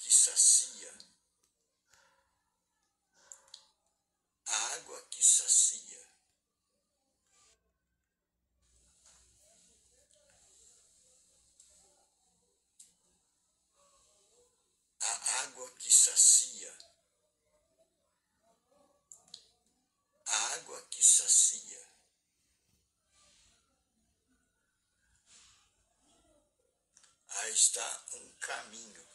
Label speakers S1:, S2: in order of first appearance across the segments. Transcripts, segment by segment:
S1: que sacia, a água que sacia, a água que sacia, a água que sacia. Aí está um caminho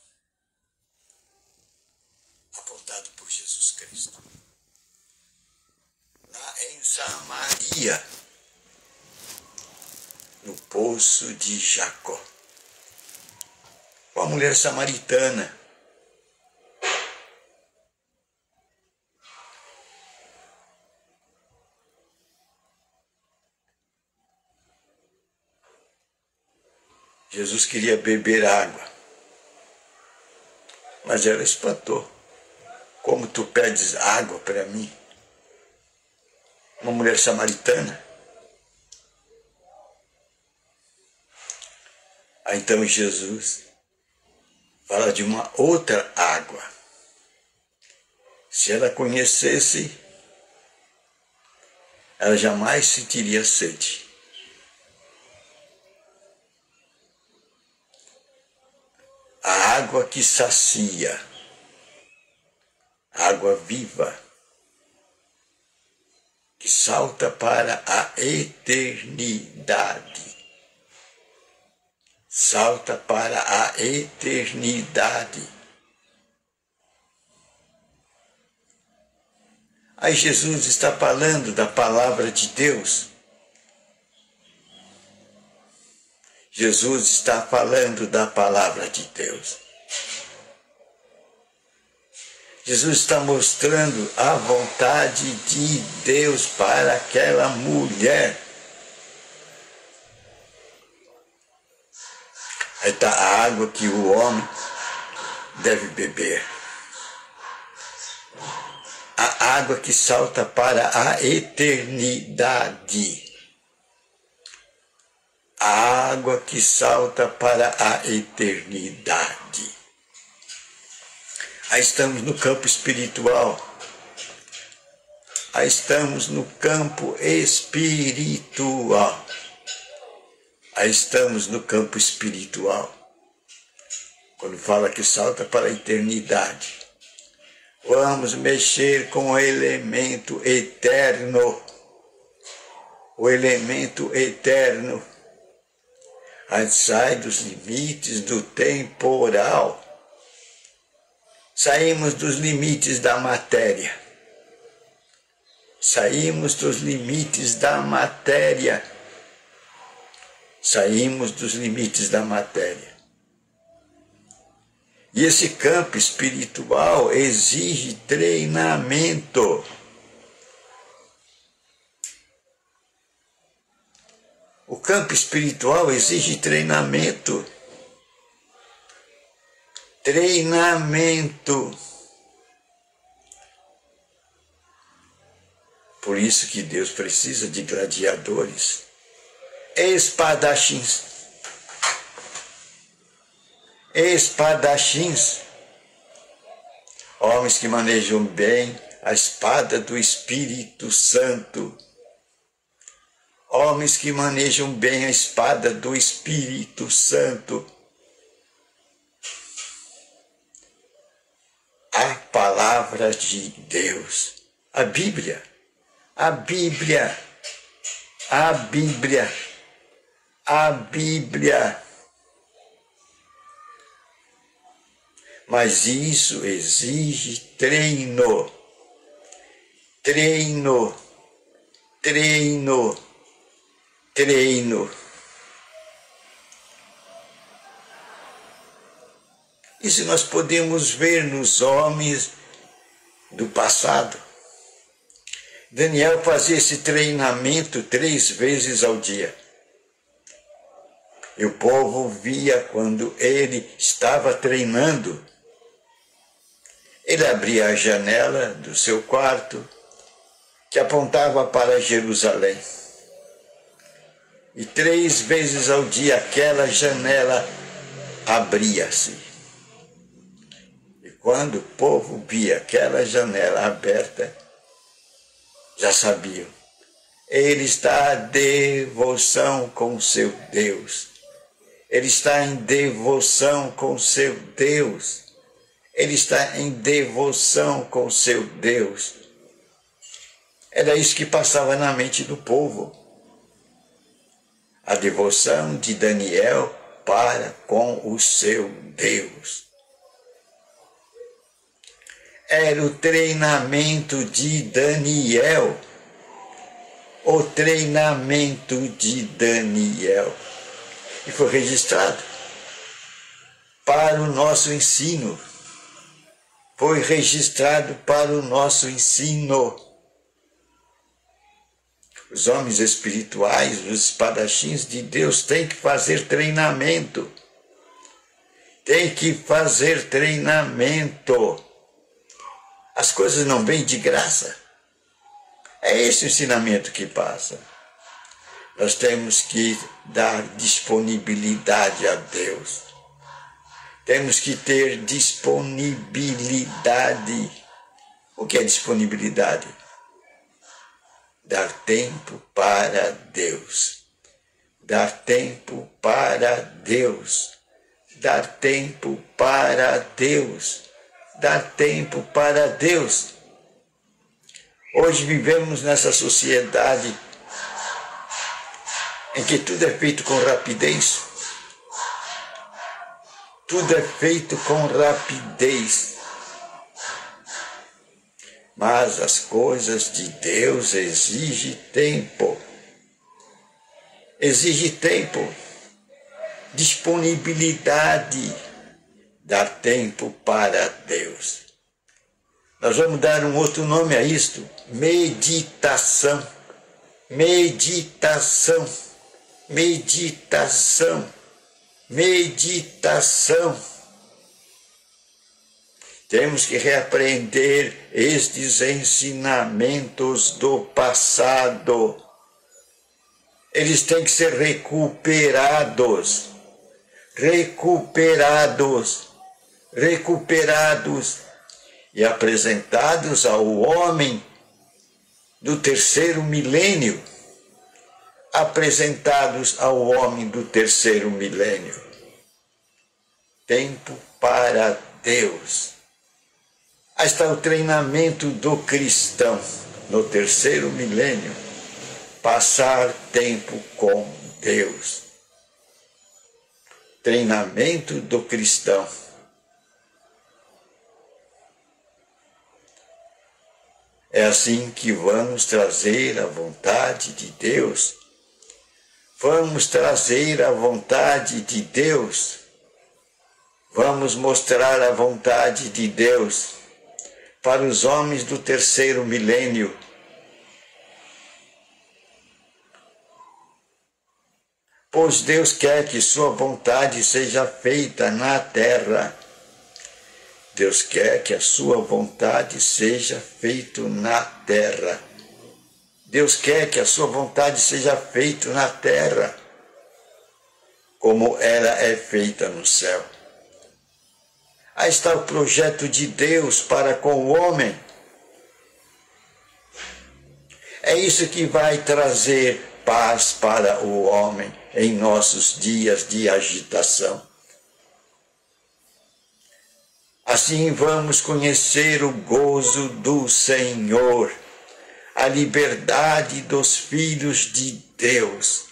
S1: apontado por Jesus Cristo. Lá em Samaria, no poço de Jacó, com a mulher samaritana. Jesus queria beber água, mas ela espantou. Como tu pedes água para mim? Uma mulher samaritana. Aí então Jesus fala de uma outra água. Se ela conhecesse, ela jamais sentiria sede. A água que sacia, água viva, que salta para a eternidade. Salta para a eternidade. Aí Jesus está falando da palavra de Deus. Jesus está falando da palavra de Deus. Jesus está mostrando a vontade de Deus para aquela mulher. Aí está a água que o homem deve beber. A água que salta para a eternidade. A água que salta para a eternidade. Aí estamos no campo espiritual. Aí estamos no campo espiritual. Aí estamos no campo espiritual. Quando fala que salta para a eternidade. Vamos mexer com o elemento eterno. O elemento eterno. Aí sai dos limites do temporal. Saímos dos limites da matéria. Saímos dos limites da matéria. Saímos dos limites da matéria. E esse campo espiritual exige treinamento. O campo espiritual exige treinamento. Treinamento. Por isso que Deus precisa de gladiadores, espadachins. Espadachins. Homens que manejam bem a espada do Espírito Santo. Homens que manejam bem a espada do Espírito Santo. A palavra de Deus. A Bíblia. A Bíblia. A Bíblia. A Bíblia. Mas isso exige treino. Treino. Treino. Treino. Isso nós podemos ver nos homens do passado. Daniel fazia esse treinamento 3 vezes ao dia. E o povo via quando ele estava treinando. Ele abria a janela do seu quarto, que apontava para Jerusalém. E 3 vezes ao dia aquela janela abria-se. Quando o povo via aquela janela aberta, já sabiam. Ele está em devoção com seu Deus. Ele está em devoção com seu Deus. Ele está em devoção com seu Deus. Era isso que passava na mente do povo. A devoção de Daniel para com o seu Deus. Era o treinamento de Daniel. O treinamento de Daniel. E foi registrado para o nosso ensino. Foi registrado para o nosso ensino. Os homens espirituais, os espadachins de Deus têm que fazer treinamento. Tem que fazer treinamento. As coisas não vêm de graça. É esse o ensinamento que passa. Nós temos que dar disponibilidade a Deus. Temos que ter disponibilidade. O que é disponibilidade? Dar tempo para Deus. Dar tempo para Deus. Dar tempo para Deus. Dar tempo para Deus. Hoje vivemos nessa sociedade em que tudo é feito com rapidez. Tudo é feito com rapidez. Mas as coisas de Deus exigem tempo. Exige tempo, disponibilidade, dar tempo para Deus. Nós vamos dar um outro nome a isto: meditação. Meditação. Meditação. Meditação. Temos que reaprender estes ensinamentos do passado. Eles têm que ser recuperados. Recuperados. Recuperados. E apresentados ao homem do terceiro milênio. Apresentados ao homem do terceiro milênio. Tempo para Deus. Aí está o treinamento do cristão no terceiro milênio. Passar tempo com Deus. Treinamento do cristão. É assim que vamos trazer a vontade de Deus. Vamos trazer a vontade de Deus. Vamos mostrar a vontade de Deus para os homens do terceiro milênio. Pois Deus quer que sua vontade seja feita na terra. Deus quer que a sua vontade seja feita na terra. Deus quer que a sua vontade seja feita na terra, como ela é feita no céu. Aí está o projeto de Deus para com o homem. É isso que vai trazer paz para o homem em nossos dias de agitação. Assim vamos conhecer o gozo do Senhor, a liberdade dos filhos de Deus.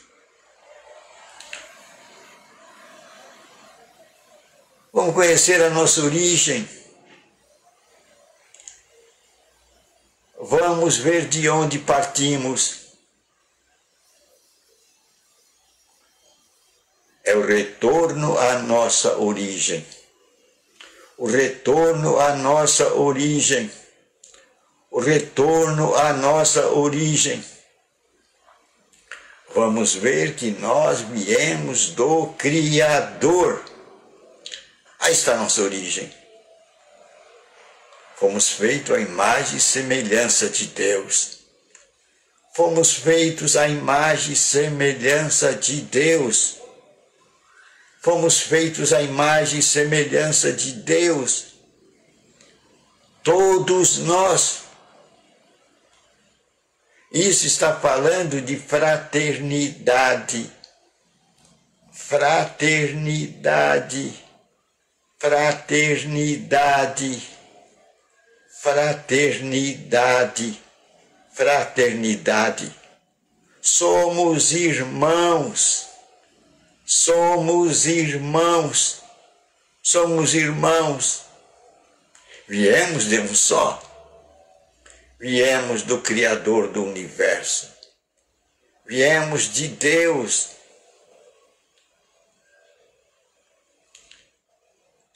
S1: Vamos conhecer a nossa origem. Vamos ver de onde partimos. É o retorno à nossa origem. O retorno à nossa origem. O retorno à nossa origem. Vamos ver que nós viemos do Criador. Aí está a nossa origem. Fomos feitos à imagem e semelhança de Deus. Fomos feitos à imagem e semelhança de Deus. Fomos feitos à imagem e semelhança de Deus. Todos nós. Isso está falando de fraternidade. Fraternidade. Fraternidade. Fraternidade. Fraternidade. Somos irmãos. Somos irmãos. Somos irmãos. Viemos de um só. Viemos do Criador do Universo. Viemos de Deus.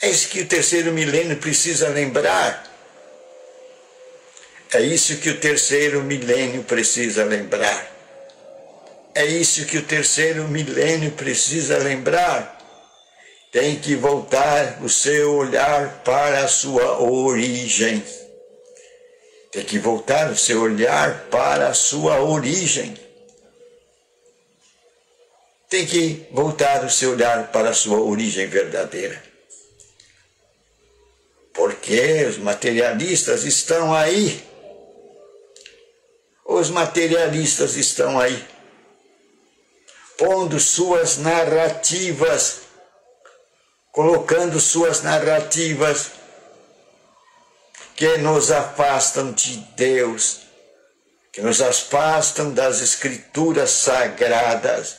S1: É isso que o terceiro milênio precisa lembrar. É isso que o terceiro milênio precisa lembrar. É isso que o terceiro milênio precisa lembrar. Tem que voltar o seu olhar para a sua origem. Tem que voltar o seu olhar para a sua origem. Tem que voltar o seu olhar para a sua origem verdadeira. Porque os materialistas estão aí. Os materialistas estão aí, pondo suas narrativas, colocando suas narrativas que nos afastam de Deus, que nos afastam das Escrituras sagradas.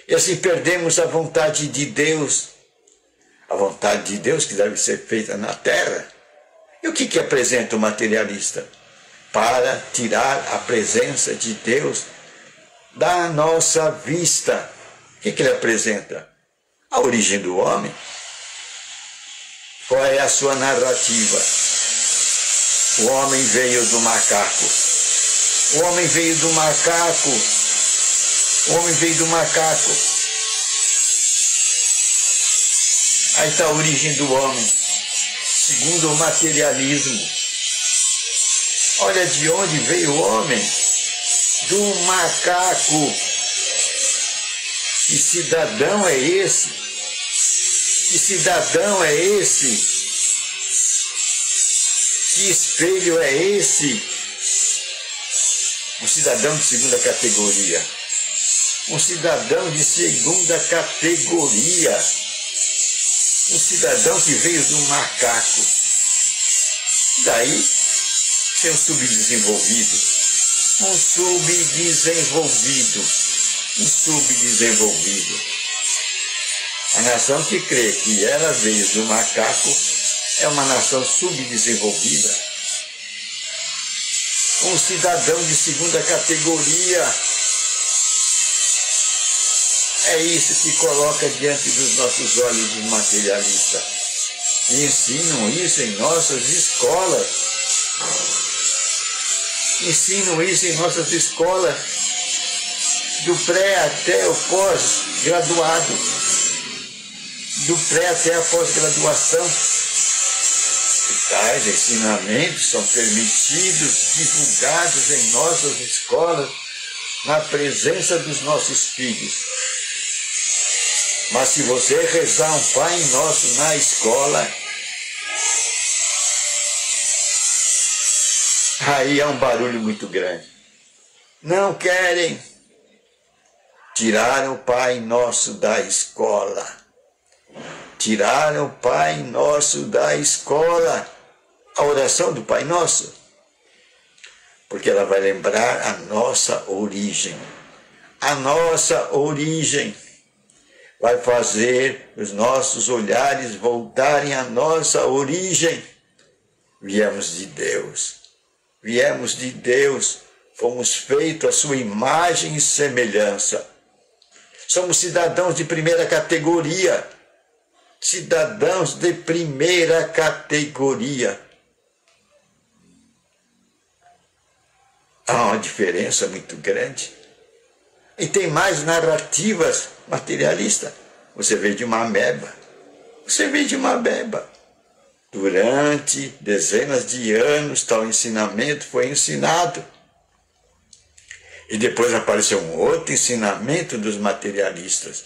S1: E assim perdemos a vontade de Deus, a vontade de Deus que deve ser feita na terra. E o que apresenta o materialista? Para tirar a presença de Deus da nossa vista. O que ele apresenta? A origem do homem. Qual é a sua narrativa? O homem veio do macaco. O homem veio do macaco. O homem veio do macaco. Aí está a origem do homem. Segundo o materialismo. Olha de onde veio o homem. Do macaco. Que cidadão é esse? Que cidadão é esse? Que espelho é esse? Um cidadão de segunda categoria. Um cidadão de segunda categoria. Um cidadão que veio do macaco. Daí, ser um subdesenvolvido. Um subdesenvolvido. Um subdesenvolvido. A nação que crê que ela veio do macaco é uma nação subdesenvolvida. Um cidadão de segunda categoria. É isso que coloca diante dos nossos olhos os materialistas. E ensinam isso em nossas escolas. Ensinam isso em nossas escolas. Do pré até o pós-graduado. Do pré até a pós-graduação. E tais ensinamentos são permitidos, divulgados em nossas escolas, na presença dos nossos filhos. Mas se você rezar um Pai Nosso na escola, aí é um barulho muito grande. Não querem. Tiraram o Pai Nosso da escola. Tiraram o Pai Nosso da escola. A oração do Pai Nosso. Porque ela vai lembrar a nossa origem. A nossa origem. Vai fazer os nossos olhares voltarem à nossa origem. Viemos de Deus. Viemos de Deus. Fomos feitos à sua imagem e semelhança. Somos cidadãos de primeira categoria. Cidadãos de primeira categoria. Há uma diferença muito grande. E tem mais narrativas materialistas. Você veio de uma ameba. Você veio de uma ameba. Durante dezenas de anos, tal ensinamento foi ensinado. E depois apareceu um outro ensinamento dos materialistas.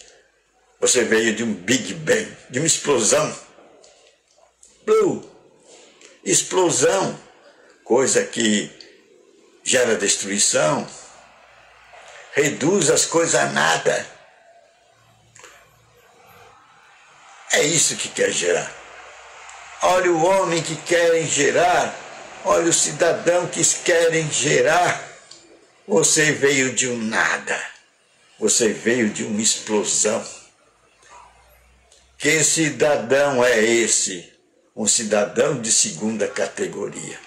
S1: Você veio de um Big Bang, de uma explosão. Blue. Explosão, coisa que gera destruição, reduz as coisas a nada. É isso que quer gerar. Olha o homem que querem gerar, olha o cidadão que querem gerar. Você veio de um nada, você veio de uma explosão. Que cidadão é esse? Um cidadão de segunda categoria.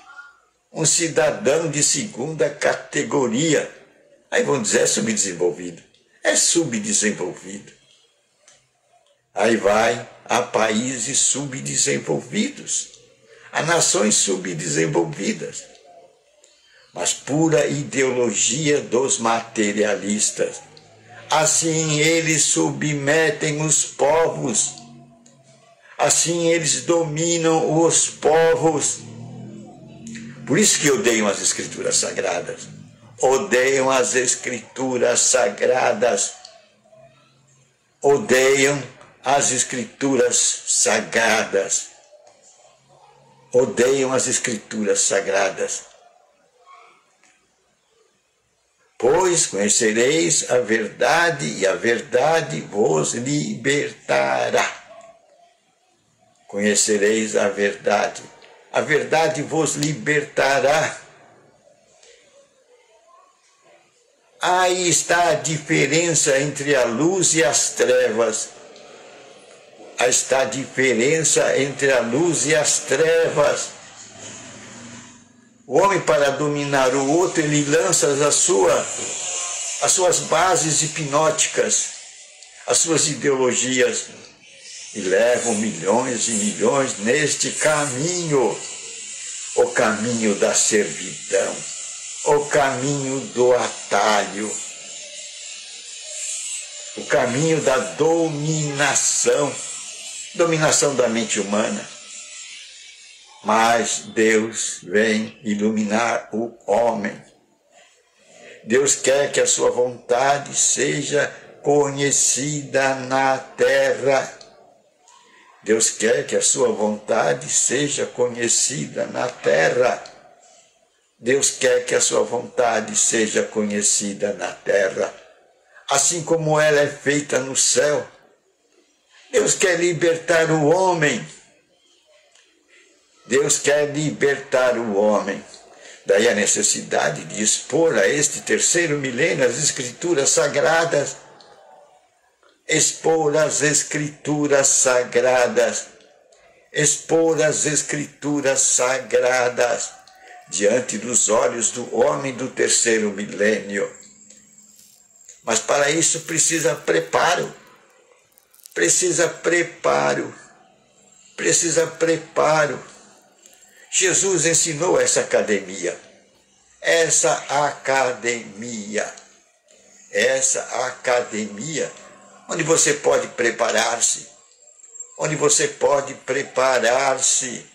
S1: Um cidadão de segunda categoria. Aí vão dizer, é subdesenvolvido. É subdesenvolvido. Aí vai a países subdesenvolvidos, a nações subdesenvolvidas. Mas pura ideologia dos materialistas. Assim eles submetem os povos. Assim eles dominam os povos. Por isso que odeiam as escrituras sagradas. Odeiam as escrituras sagradas. Odeiam as escrituras sagradas. Odeiam as escrituras sagradas. Pois conhecereis a verdade e a verdade vos libertará. Conhecereis a verdade vos libertará. Aí está a diferença entre a luz e as trevas. Aí está a diferença entre a luz e as trevas. O homem, para dominar o outro, ele lança as suas bases hipnóticas, as suas ideologias, e levam milhões e milhões neste caminho, o caminho da servidão, o caminho do atalho, o caminho da dominação da mente humana. Mas Deus vem iluminar o homem. Deus quer que a sua vontade seja conhecida na terra. Deus quer que a sua vontade seja conhecida na terra. Deus quer que a sua vontade seja conhecida na terra, assim como ela é feita no céu. Deus quer libertar o homem. Deus quer libertar o homem. Daí a necessidade de expor a este terceiro milênio as escrituras sagradas. Expor as escrituras sagradas. Expor as escrituras sagradas diante dos olhos do homem do terceiro milênio. Mas para isso precisa preparo. Precisa preparo. Precisa preparo. Jesus ensinou essa academia. Essa academia onde você pode preparar-se. Onde você pode preparar-se.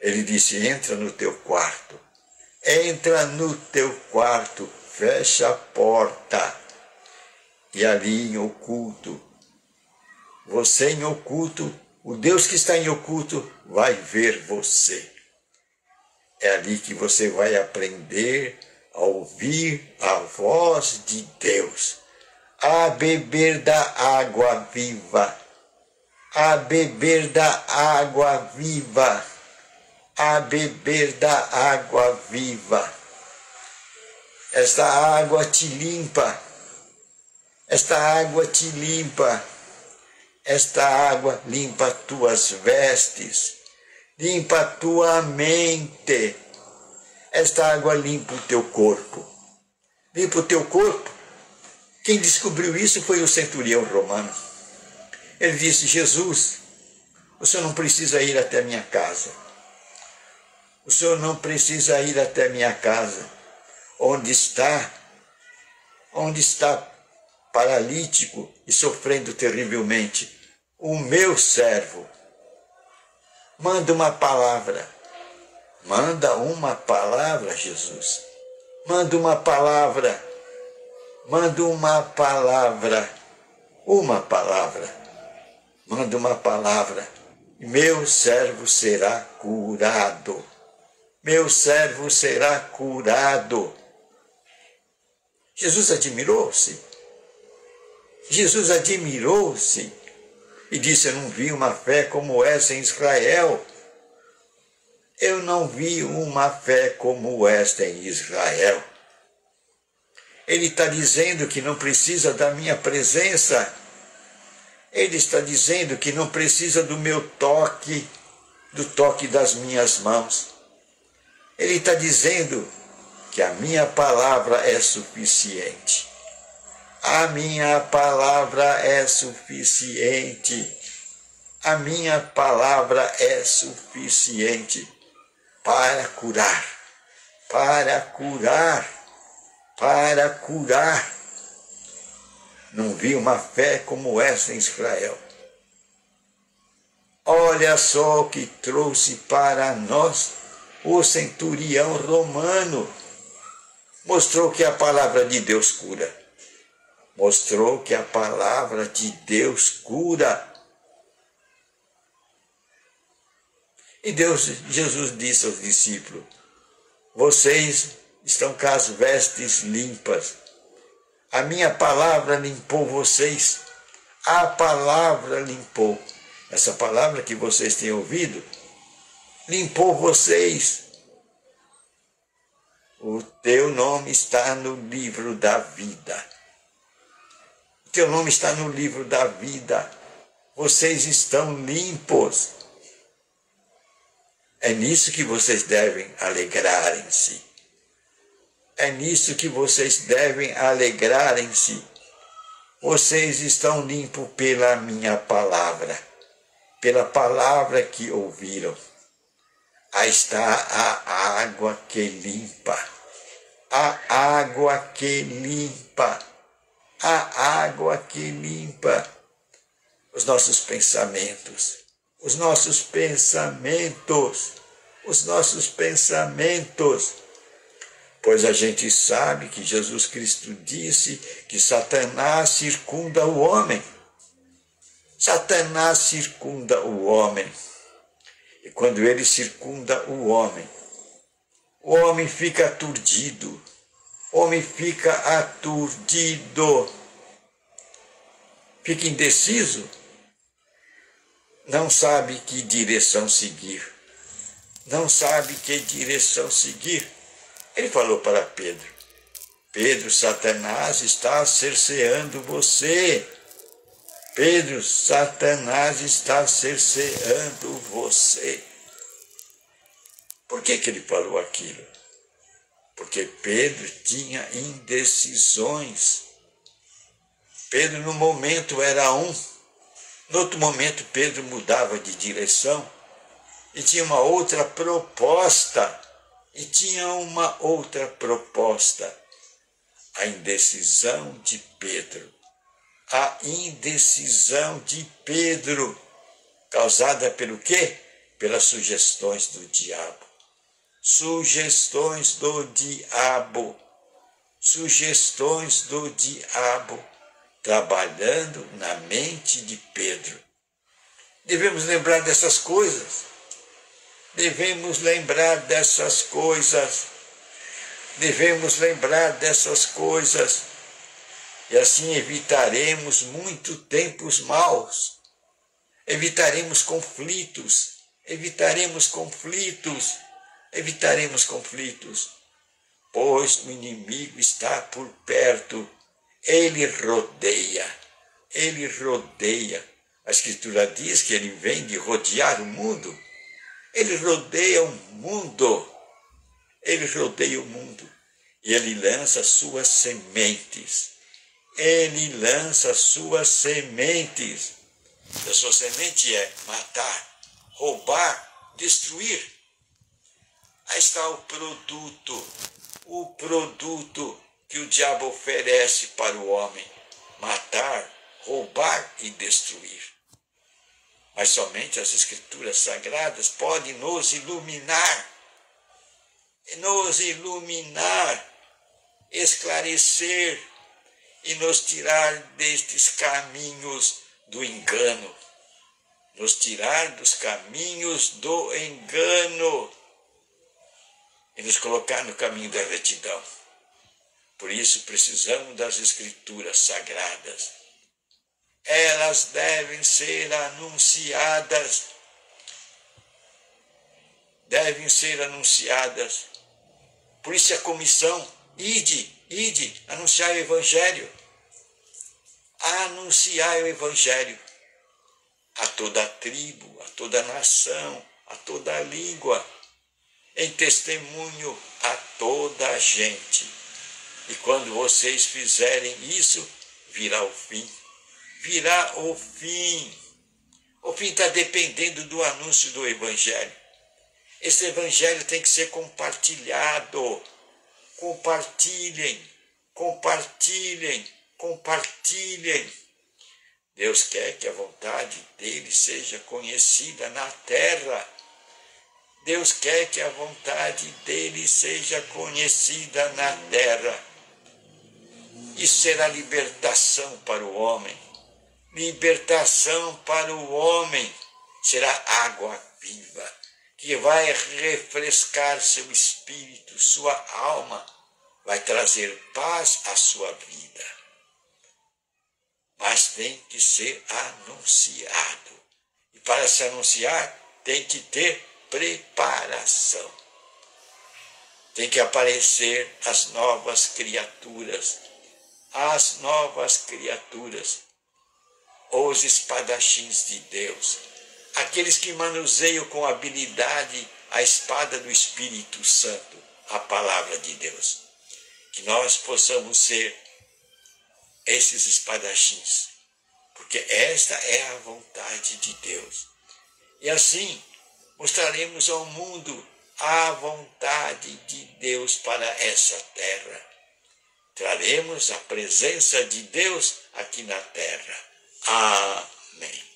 S1: Ele disse, entra no teu quarto. Entra no teu quarto, fecha a porta. E ali em oculto, você em oculto, o Deus que está em oculto vai ver você. É ali que você vai aprender a ouvir a voz de Deus, a beber da água viva, a beber da água viva, a beber da água viva. Esta água te limpa, esta água te limpa. Esta água limpa tuas vestes, limpa tua mente. Esta água limpa o teu corpo. Limpa o teu corpo. Quem descobriu isso foi o centurião romano. Ele disse, Jesus, o senhor não precisa ir até a minha casa. O senhor não precisa ir até a minha casa. Onde está paralítico e sofrendo terrivelmente, o meu servo. Manda uma palavra. Manda uma palavra, Jesus. Manda uma palavra. Manda uma palavra. Uma palavra. Manda uma palavra. e meu servo será curado. Meu servo será curado. Jesus admirou-se. Jesus admirou-se e disse: eu não vi uma fé como essa em Israel. Eu não vi uma fé como esta em Israel. Ele está dizendo que não precisa da minha presença. Ele está dizendo que não precisa do meu toque, do toque das minhas mãos. Ele está dizendo que a minha palavra é suficiente. A minha palavra é suficiente. A minha palavra é suficiente para curar, para curar, para curar. Não vi uma fé como essa em Israel. Olha só o que trouxe para nós o centurião romano. Mostrou que a palavra de Deus cura. Mostrou que a palavra de Deus cura. E Jesus disse aos discípulos: vocês estão com as vestes limpas. A minha palavra limpou vocês. A palavra limpou. Essa palavra que vocês têm ouvido, limpou vocês. O teu nome está no livro da vida. O teu nome está no livro da vida. Vocês estão limpos. É nisso que vocês devem alegrarem-se. É nisso que vocês devem alegrarem-se. Vocês estão limpos pela minha palavra, pela palavra que ouviram. Aí está a água que limpa, a água que limpa, a água que limpa os nossos pensamentos, os nossos pensamentos, os nossos pensamentos. Pois a gente sabe que Jesus Cristo disse que Satanás circunda o homem. Satanás circunda o homem. E quando ele circunda o homem fica aturdido. O homem fica aturdido. Fica indeciso. Não sabe que direção seguir. Não sabe que direção seguir. Ele falou para Pedro: Pedro, Satanás está cerceando você. Pedro, Satanás está cerceando você. Por que ele falou aquilo? Porque Pedro tinha indecisões. Pedro no momento era um. No outro momento Pedro mudava de direção. E tinha uma outra proposta. A indecisão de Pedro. A indecisão de Pedro, causada pelo quê? Pelas sugestões do diabo. Sugestões do diabo. Sugestões do diabo trabalhando na mente de Pedro. Devemos lembrar dessas coisas. Devemos lembrar dessas coisas. Devemos lembrar dessas coisas. E assim evitaremos muito tempos maus. Evitaremos conflitos. Pois o inimigo está por perto. Ele rodeia. A Escritura diz que ele vem de rodear o mundo. Ele rodeia o mundo. E ele lança suas sementes. A sua semente é matar, roubar, destruir. Aí está o produto que o diabo oferece para o homem: matar, roubar e destruir. Mas somente as Escrituras Sagradas podem nos iluminar, esclarecer e nos tirar destes caminhos do engano. nos tirar dos caminhos do engano e nos colocar no caminho da retidão. Por isso precisamos das Escrituras sagradas. Elas devem ser anunciadas. Devem ser anunciadas. Por isso a comissão, ide, anunciar o Evangelho. Anunciar o Evangelho a toda a tribo, a toda a nação, a toda a língua, em testemunho a toda a gente. E quando vocês fizerem isso, virá o fim. Virá o fim. O fim está dependendo do anúncio do Evangelho. Esse Evangelho tem que ser compartilhado. Compartilhem, compartilhem, compartilhem. Deus quer que a vontade dele seja conhecida na terra. Deus quer que a vontade dele seja conhecida na terra. Isso será libertação para o homem. Libertação para o homem. Será água viva, que vai refrescar seu espírito, sua alma, vai trazer paz à sua vida. Mas tem que ser anunciado. E para se anunciar, tem que ter preparação. Tem que aparecer as novas criaturas. As novas criaturas. Os espadachins de Deus. Aqueles que manuseiam com habilidade a espada do Espírito Santo, a palavra de Deus. Que nós possamos ser esses espadachins, porque esta é a vontade de Deus. E assim mostraremos ao mundo a vontade de Deus para essa terra. Traremos a presença de Deus aqui na terra. Amém.